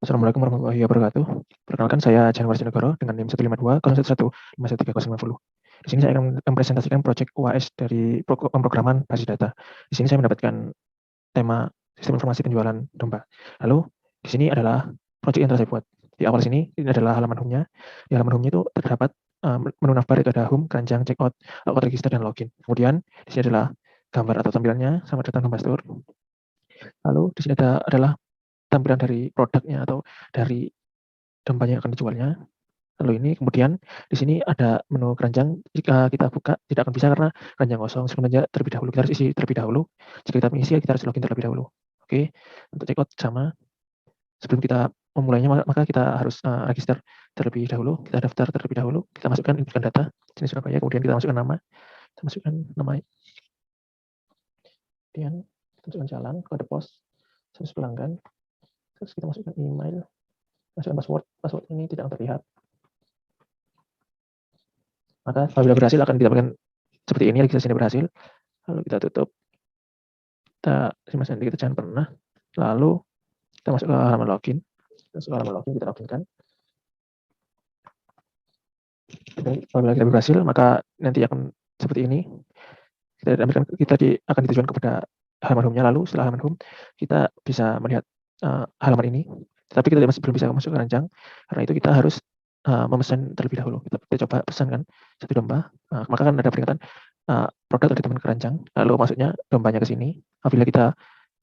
Assalamualaikum warahmatullahi wabarakatuh. Perkenalkan saya Januar Sinegoro dengan NIM 152 Di sini saya akan mempresentasikan proyek UAS dari pemrograman basis data. Di sini saya mendapatkan tema sistem informasi penjualan domba. Lalu di sini adalah proyek yang telah saya buat. Di awal sini ini adalah halaman home-nya. Di halaman home-nya itu terdapat menu navbar, itu ada home, keranjang, check out, register, dan login. Kemudian di sini adalah gambar atau tampilannya sama datang Domba Store. Lalu di sini adalah tampilan dari produknya atau dari dombanya yang akan dijualnya. Lalu ini kemudian di sini ada menu keranjang. Jika kita buka tidak akan bisa karena keranjang kosong. Sebenarnya terlebih dahulu kita harus isi terlebih dahulu. Jika kita mengisi kita harus login terlebih dahulu. Oke, untuk checkout sama. Sebelum kita memulainya maka kita harus register terlebih dahulu. Kita daftar terlebih dahulu. Kita masukkan inputkan data jenis Surabaya. Kemudian kita masukkan nama. Kita masukkan nama. Kemudian kita masukkan jalan, kode pos, jenis pelanggan. Terus kita masukkan email. Masukkan password. Password ini tidak terlihat. Maka apabila berhasil akan didapatkan seperti ini, registrasinya berhasil. Lalu kita tutup. Kita jangan pernah. Lalu kita masuk ke halaman login. Masuk ke halaman login, kita loginkan. Apabila kita berhasil, maka nanti akan seperti ini. Kita akan ditujukan kepada halaman home-nya. Lalu setelah halaman home, kita bisa melihat halaman ini. Tetapi kita masih belum bisa masuk ke keranjang. Karena itu kita harus memesan terlebih dahulu. Kita coba pesankan satu domba. Maka kan ada peringatan produk dari teman keranjang. Lalu masuknya dombanya ke sini. Apabila kita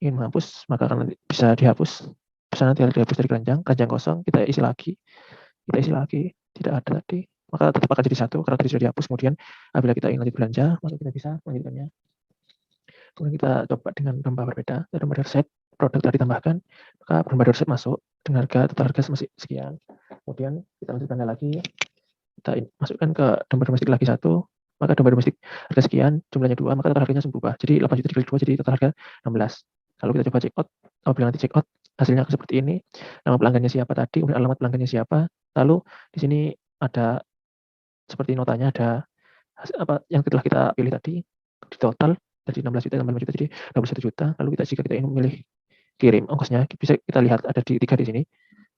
ingin menghapus, maka akan bisa dihapus. Pesanan tinggal dihapus dari keranjang kosong, kita isi lagi, tidak ada tadi, maka tetap akan jadi satu karena tadi sudah dihapus. Kemudian apabila kita ingin lanjut belanja, maka kita bisa melanjutkannya. Kemudian kita coba dengan domba berbeda, domba set produk tadi tambahkan, maka domba set masuk dengan total harga masih sekian. Kemudian kita lanjutkan lagi, kita masukkan ke domba domestik lagi satu, maka domba domestik harga sekian, jumlahnya 2, maka total harganya berubah. Jadi 8 juta dikali 2, jadi total harga 16. Lalu kita coba check out. Apabila nanti check out, hasilnya seperti ini. Nama pelanggannya siapa tadi, kemudian alamat pelanggannya siapa. Lalu di sini ada seperti notanya, ada apa yang telah kita pilih tadi, di total dari 16 juta tambah 5 juta jadi 21 juta. Lalu jika kita ingin memilih kirim ongkosnya, bisa kita lihat ada di 3 di sini.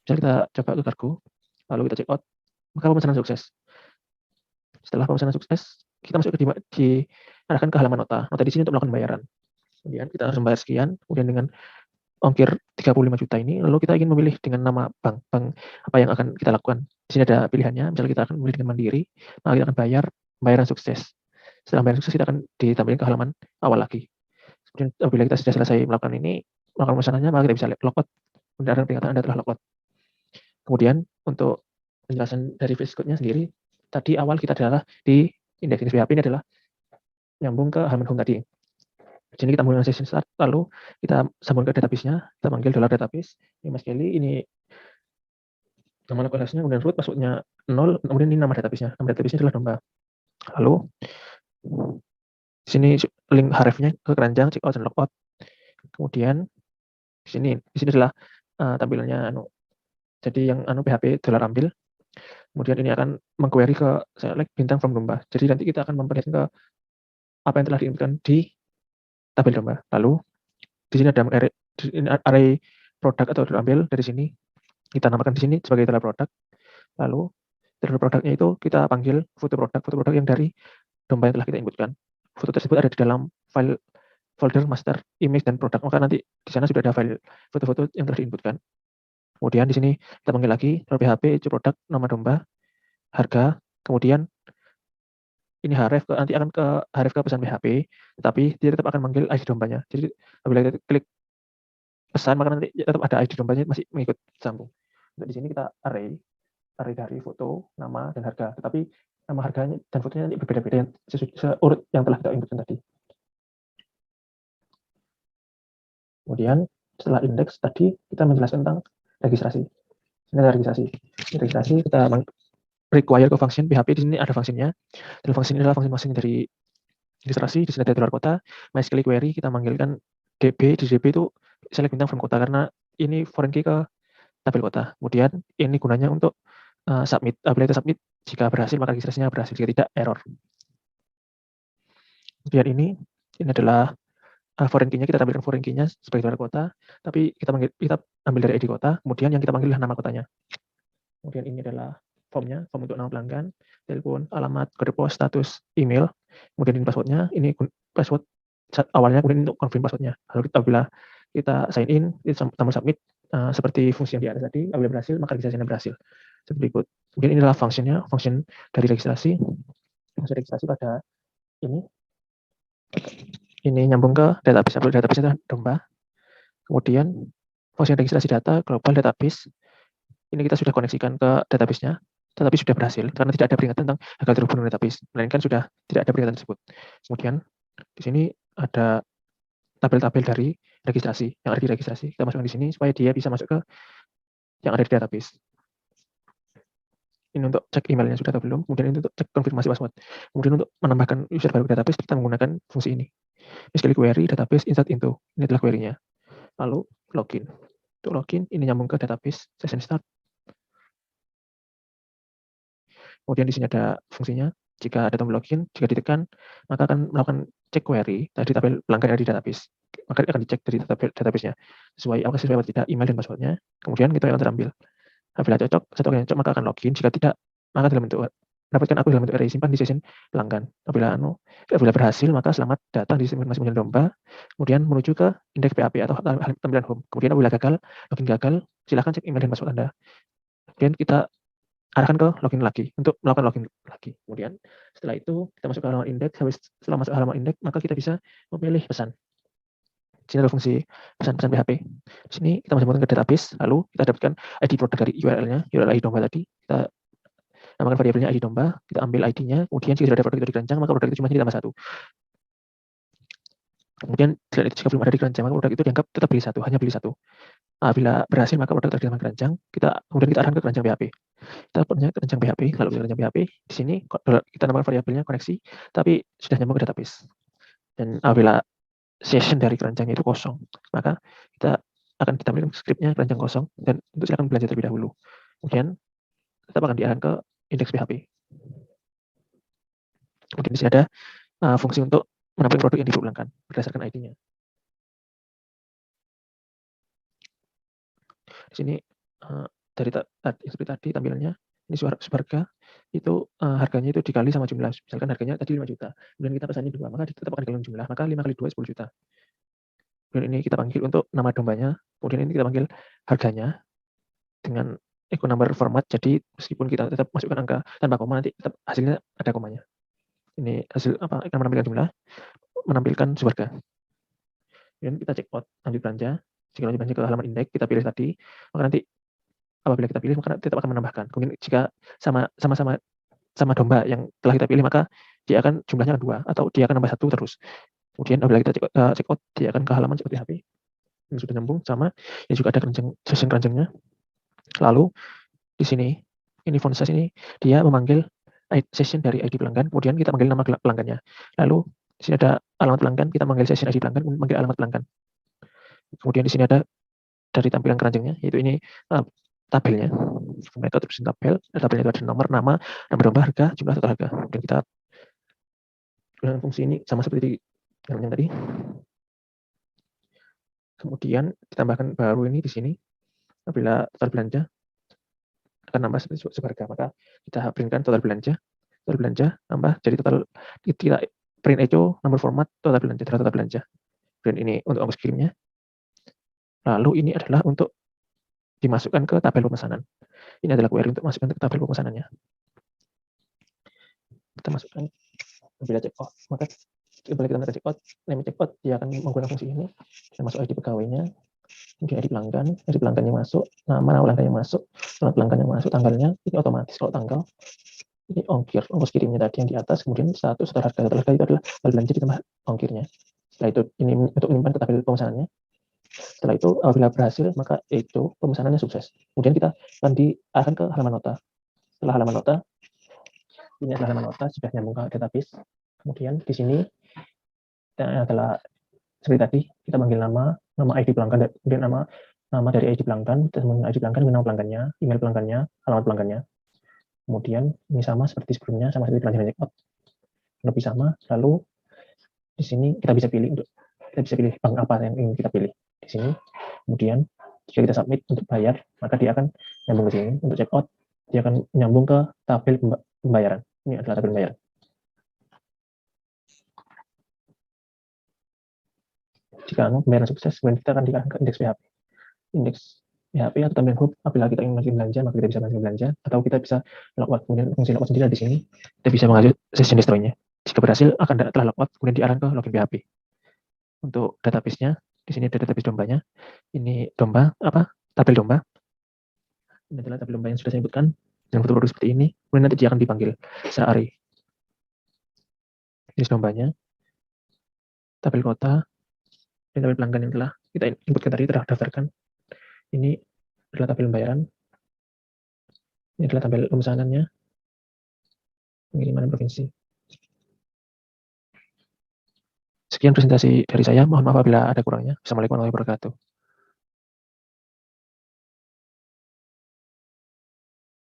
Bisa kita coba ke kargo, lalu kita check out, maka pemesanan sukses. Setelah pemesanan sukses, kita masuk diarahkan ke halaman nota. Nota di sini untuk melakukan pembayaran. Kemudian kita harus membayar sekian, kemudian dengan ongkir 35 juta ini, lalu kita ingin memilih dengan nama bank apa yang akan kita lakukan. Di sini ada pilihannya, misalnya kita akan memilih dengan Mandiri, maka kita akan bayar pembayaran sukses. Setelah pembayaran sukses, kita akan ditampilkan ke halaman awal lagi. Kemudian apabila kita sudah selesai melakukan pemesanannya, maka kita bisa logout. Kemudian ada peringatan Anda telah logout. Kemudian untuk penjelasan dari face code-nya sendiri, tadi awal kita adalah di indeks PHP ini adalah nyambung ke halaman home tadi. Di sini kita mulai session start, lalu kita sambung ke database-nya, kita panggil $database, ini Mas Kelly, ini nama lokalnya, kemudian root, password-nya 0, kemudian ini nama database-nya. Nama database-nya adalah domba. Lalu di sini link href-nya ke keranjang, checkout dan logout. Kemudian di sini adalah tampilannya jadi yang PHP $ambil. Kemudian ini akan mengquery ke select bintang from domba. Jadi nanti kita akan memperlihatkan ke apa yang telah diinputkan di tabel domba. Lalu di sini ada array produk atau ambil dari sini. Kita namakan di sini sebagai telah produk. Lalu telah produknya itu kita panggil foto produk yang dari domba yang telah kita inputkan. Foto tersebut ada di dalam file folder master, image, dan produk. Maka nanti di sana sudah ada file foto-foto yang telah diinputkan. Kemudian di sini kita panggil lagi PHP, produk, nama domba, harga, kemudian ini href nanti akan ke href ke pesan PHP, tetapi dia tetap akan manggil ID dombanya. Jadi apabila kita klik pesan, maka nanti tetap ada ID dombanya masih mengikut sambung. Untuk di sini kita array dari foto, nama, dan harga. Tetapi nama harganya dan fotonya nanti berbeda-beda seurut yang telah kita inputkan tadi. Kemudian setelah indeks tadi kita menjelaskan tentang registrasi. Ini ada registrasi. Registrasi kita require ke function PHP, di sini ada fungsinya. Dan fungsi ini adalah fungsi dari registrasi. Di sini ada dolar kota. MySQL query kita manggilkan DB, di DB itu select bintang from kota karena ini foreign key ke tabel kota. Kemudian ini gunanya untuk submit. Apabila kita submit, jika berhasil maka registrasinya berhasil, jika tidak error. Kemudian ini adalah foreign key-nya kita tampilkan foreign key-nya sebagai luar kota, tapi kita ambil dari ID kota, kemudian yang kita panggil adalah nama kotanya. Kemudian ini adalah form untuk nama pelanggan, telepon, alamat, kode pos, status, email. Kemudian ini password-nya, ini password awalnya, kemudian untuk confirm password-nya. Lalu apabila kita sign in, kita tombol submit, seperti fungsi yang di atas tadi, apabila berhasil, maka registrasinya berhasil. Seperti berikut. Kemudian inilah fungsinya, function dari registrasi. Fungsi registrasi pada ini nyambung ke database. Database adalah domba. Kemudian fungsi registrasi data, global database. Ini kita sudah koneksikan ke database-nya, tetapi sudah berhasil karena tidak ada peringatan tentang gagal terhubung dengan database, melainkan sudah tidak ada peringatan tersebut. Kemudian di sini ada tabel-tabel dari registrasi yang ada di registrasi. Kita masukkan di sini supaya dia bisa masuk ke yang ada di database. Ini untuk cek emailnya sudah atau belum. Kemudian ini untuk cek konfirmasi password. Kemudian untuk menambahkan user baru ke database, kita menggunakan fungsi ini. SQL query database insert into. Ini adalah query-nya. Lalu login. Untuk login, ini nyambung ke database session start. Kemudian di sini ada fungsinya. Jika ada tombol login, jika ditekan, maka akan melakukan cek query dari tabel pelanggan yang ada di database. Maka akan dicek dari database-nya. Sesuai atau tidak email dan password-nya. Kemudian kita akan terambil. Apabila cocok, cocok, maka akan login. Jika tidak, maka dalam bentuk dapatkan aku dalam bentuk array simpan di session pelanggan. Apabila berhasil, maka selamat datang di simulasi domba. Kemudian menuju ke indeks PHP atau tampilan home. Kemudian apabila login gagal, silakan cek email dan password Anda. Kemudian kita arahkan ke login lagi untuk melakukan login lagi. Kemudian setelah itu kita masuk ke halaman indeks. Setelah masuk ke halaman indeks, maka kita bisa memilih pesan. Di sini ada fungsi pesan-pesan PHP. Di sini kita masukkan ke database, lalu kita dapatkan ID produk dari URL-nya, URL ID domba tadi. Kita namakan variabelnya ID domba, kita ambil ID-nya, kemudian jika sudah ada produk itu di keranjang, maka produk itu cuma ditambah 1. Kemudian jika belum ada di keranjang, maka produk itu dianggap tetap beli 1, hanya beli 1. Bila berhasil, maka produk terdapat di keranjang, kemudian kita arahkan ke keranjang PHP. Kita punya keranjang PHP, lalu ke keranjang PHP, di sini kita namakan variabelnya koneksi, tapi sudah nyambung ke database. Dan apabila session dari keranjang itu kosong, maka kita akan ditampilkan skripnya keranjang kosong, dan untuk silakan belajar terlebih dahulu. Kemudian tetap akan diarahkan ke indeks PHP. Kemudian di sini ada fungsi untuk menampilkan produk yang diperulangkan berdasarkan ID-nya. Di sini dari seperti tadi tampilannya, ini Subarga itu harganya itu dikali sama jumlah. Misalkan harganya tadi 5 juta, kemudian kita pesannya 2, maka tetap akan dikali jumlah, maka 5 kali 2 10 juta. Kemudian ini kita panggil untuk nama dombanya, kemudian ini kita panggil harganya dengan echo number format, jadi meskipun kita tetap masukkan angka tanpa koma, nanti tetap hasilnya ada komanya. Ini hasil akan menampilkan jumlah, menampilkan Subarga. Kemudian kita cek out, lanjut belanja. Jika lanjut belanja ke halaman indeks, kita pilih tadi, maka nanti apabila kita pilih, maka tetap akan menambahkan. Kemudian jika sama domba yang telah kita pilih, maka dia akan jumlahnya 2, atau dia akan nambah 1 terus. Kemudian apabila kita cek out, dia akan ke halaman seperti HP. Ini sudah nyambung sama, ini juga ada session keranjangnya. Lalu di sini, ini font size ini, dia memanggil session dari ID pelanggan, kemudian kita panggil nama pelanggannya. Lalu di sini ada alamat pelanggan, kita panggil session ID pelanggan, memanggil alamat pelanggan. Kemudian di sini ada dari tampilan keranjangnya, yaitu ini tabelnya. Mereka terus tabel, tabelnya itu ada nomor, nama domba, harga, jumlah total harga. Kemudian kita gunakan fungsi ini sama seperti yang tadi. Kemudian ditambahkan baru ini di sini, apabila total belanja akan nambah seperti Subarga, maka kita printkan total belanja nambah jadi total, kita print echo nomor format total belanja. Dan ini untuk ongkos kirimnya. Lalu ini adalah untuk dimasukkan ke tabel pemesanan. Ini adalah query untuk masukkan ke tabel pemesanannya. Kita masukkan, apabila check out, maka apabila kita check out, name check out, dia akan menggunakan fungsi ini, dan masuk ID pegawainya, kemudian ID pelanggan yang masuk, nama pelanggan yang masuk, alamat pelanggan yang masuk, tanggalnya, ini otomatis kalau tanggal, ini ongkos kirimnya tadi yang di atas, kemudian status total harga itu adalah belanja ditambah ongkirnya. Setelah itu ini untuk menyimpan ke tabel pemesanannya. Setelah itu apabila berhasil, maka itu pemesanannya sukses. Kemudian kita akan diarahkan ke halaman nota. Setelah halaman nota, ini adalah halaman nota sudah nyambung ke database. Kemudian di sini adalah seperti tadi, kita panggil nama ID pelanggan, kemudian nama dari ID pelanggan, ID pelanggan, nama pelanggannya, email pelanggannya, alamat pelanggannya. Kemudian ini sama seperti sebelumnya, sama seperti belanja check out, lebih sama. Lalu di sini kita bisa pilih untuk kita bisa pilih bank apa yang ingin kita pilih di sini. Kemudian jika kita submit untuk bayar, maka dia akan nyambung ke sini. Untuk check out, dia akan nyambung ke tabel pembayaran. Ini adalah tabel pembayaran. Jika pembayaran sukses, kemudian kita akan diarahkan ke indeks PHP. Indeks PHP atau tampilan hub, apabila kita ingin masukin belanja, maka kita bisa masukin belanja, atau kita bisa logout. Kemudian fungsi logout sendiri di sini, kita bisa mengajukan session destroy-nya. Jika berhasil, akan telah logout, kemudian diarahkan ke login PHP. Untuk database-nya, di sini ada database dombanya. Ini domba, tabel domba. Ini adalah tabel domba yang sudah saya sebutkan, dengan foto produk seperti ini. Kemudian nanti dia akan dipanggil secara array. Jenis dombanya, tabel kota, dan tabel pelanggan yang telah kita inputkan tadi, telah daftarkan. Ini adalah tabel pembayaran. Ini adalah tabel pemesanannya, pengiriman provinsi. Sekian presentasi dari saya. Mohon maaf apabila ada kurangnya. Assalamualaikum warahmatullahi wabarakatuh.